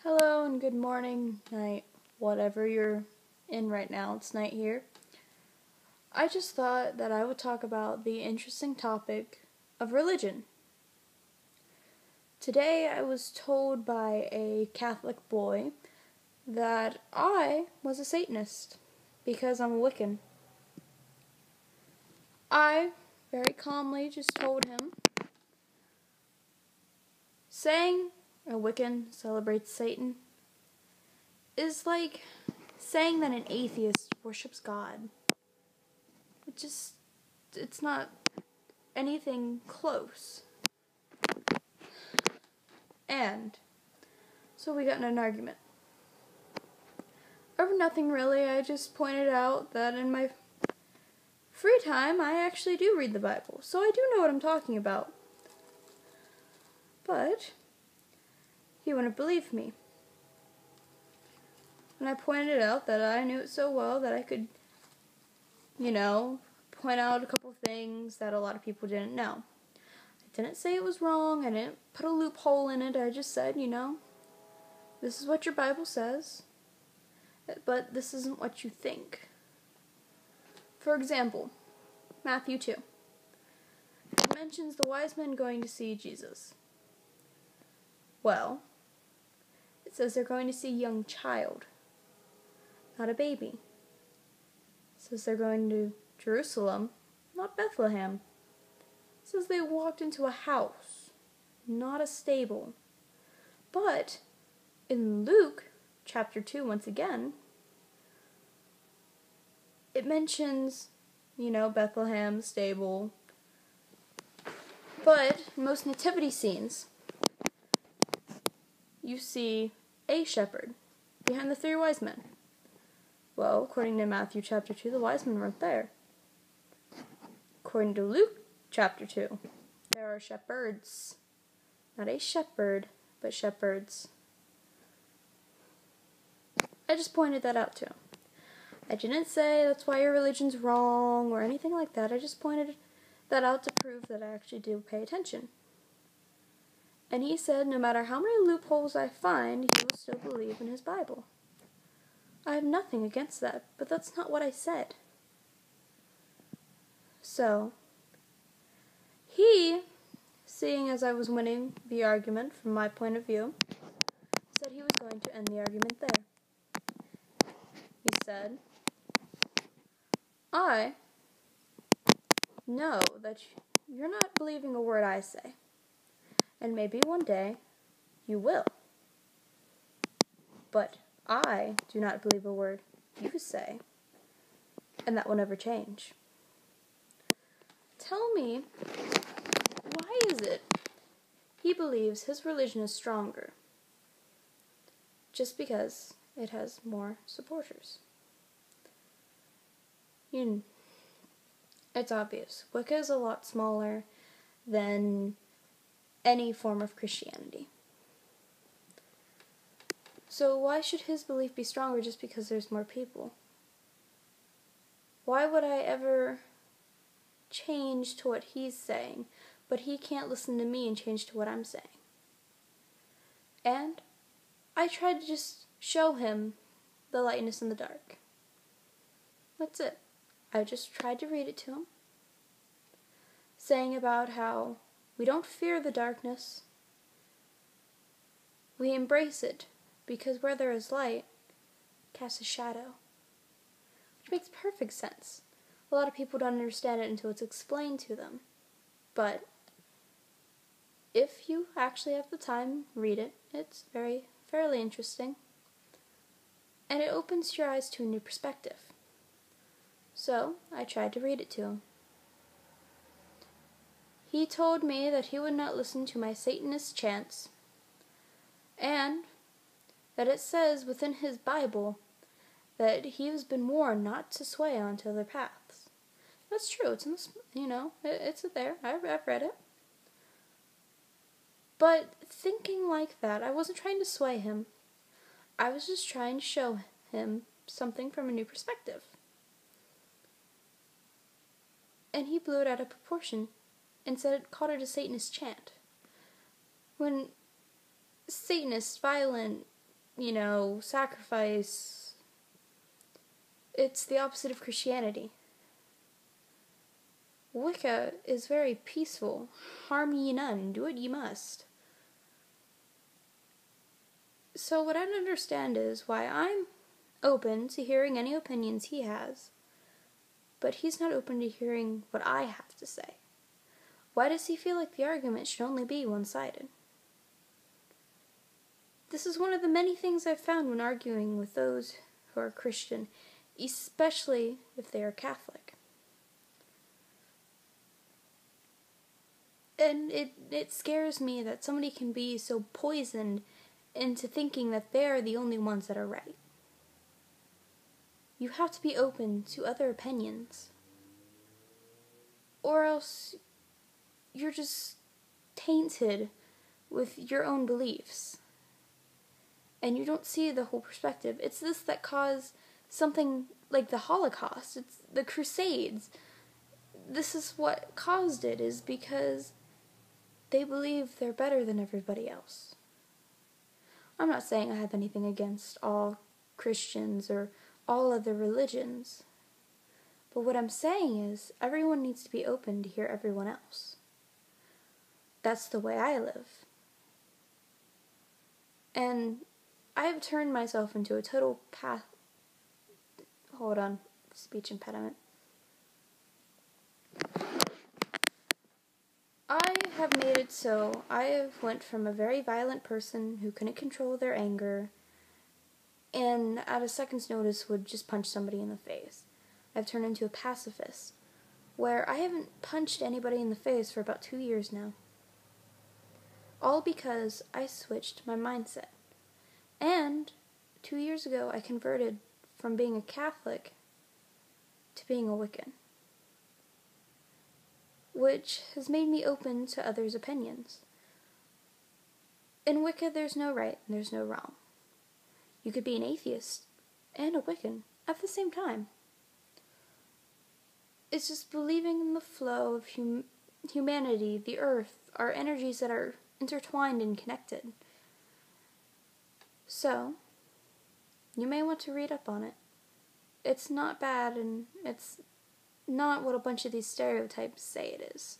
Hello and good morning, night, whatever you're in right now. It's night here. I just thought that I would talk about the interesting topic of religion. Today I was told by a Catholic boy that I was a Satanist because I'm a Wiccan. I very calmly just told him, saying a Wiccan celebrates Satan is like saying that an atheist worships God. It's not anything close. And so we got in an argument. Over nothing really. I just pointed out that in my free time I actually do read the Bible, so I do know what I'm talking about. But he wouldn't believe me. And I pointed out that I knew it so well that I could, point out a couple things that a lot of people didn't know. I didn't say it was wrong, I didn't put a loophole in it, I just said, this is what your Bible says, but this isn't what you think. For example, Matthew 2. It mentions the wise men going to see Jesus. Well, it says they're going to see a young child, not a baby. It says they're going to Jerusalem, not Bethlehem. It says they walked into a house, not a stable. But in Luke chapter 2, once again, it mentions, Bethlehem, stable. But in most nativity scenes, you see a shepherd behind the three wise men. Well, according to Matthew chapter 2, the wise men weren't there. According to Luke chapter 2, there are shepherds. Not a shepherd, but shepherds. I just pointed that out to him. I didn't say that's why your religion's wrong or anything like that. I just pointed that out to prove that I actually do pay attention. And he said no matter how many loopholes I find, he will still believe in his Bible. I have nothing against that, but that's not what I said. So, he, seeing as I was winning the argument from my point of view, said he was going to end the argument there. He said, I know that you're not believing a word I say, and maybe one day you will. But I do not believe a word you say, and that will never change. Tell me, why is it he believes his religion is stronger just because it has more supporters? It's obvious. Wicca is a lot smaller than any form of Christianity. So why should his belief be stronger just because there's more people? Why would I ever change to what he's saying, but he can't listen to me and change to what I'm saying? And I tried to just show him the lightness in the dark. That's it. I just tried to read it to him, saying about how we don't fear the darkness. We embrace it, because where there is light, casts a shadow. Which makes perfect sense. A lot of people don't understand it until it's explained to them. But if you actually have the time, read it. It's fairly interesting. And it opens your eyes to a new perspective. So, I tried to read it to him. He told me that he would not listen to my Satanist chants, and that it says within his Bible that he has been warned not to sway onto other paths. That's true. It's in the, it's there. I've read it. But thinking like that, I wasn't trying to sway him. I was just trying to show him something from a new perspective. And he blew it out of proportion and called it a Satanist chant. When Satanists, violent, sacrifice. It's the opposite of Christianity. Wicca is very peaceful. Harm ye none, do what ye must. So what I don't understand is why I'm open to hearing any opinions he has, but he's not open to hearing what I have to say. Why does he feel like the argument should only be one-sided? This is one of the many things I've found when arguing with those who are Christian, especially if they are Catholic. And it scares me that somebody can be so poisoned into thinking that they're the only ones that are right. You have to be open to other opinions, or else you're just tainted with your own beliefs, and you don't see the whole perspective. It's this that caused something like the Holocaust. It's the Crusades. This is what caused it, is because they believe they're better than everybody else. I'm not saying I have anything against all Christians or all other religions, but what I'm saying is everyone needs to be open to hear everyone else. That's the way I live. And I have turned myself into a total Hold on, speech impediment. I have made it so I have went from a very violent person who couldn't control their anger and at a second's notice would just punch somebody in the face. I've turned into a pacifist, where I haven't punched anybody in the face for about 2 years now. All because I switched my mindset. And 2 years ago I converted from being a Catholic to being a Wiccan, which has made me open to others' opinions. In Wicca, there's no right and there's no wrong. You could be an atheist and a Wiccan at the same time. It's just believing in the flow of humanity, the earth, our energies that are intertwined and connected. So, you may want to read up on it. It's not bad, and it's not what a bunch of these stereotypes say it is.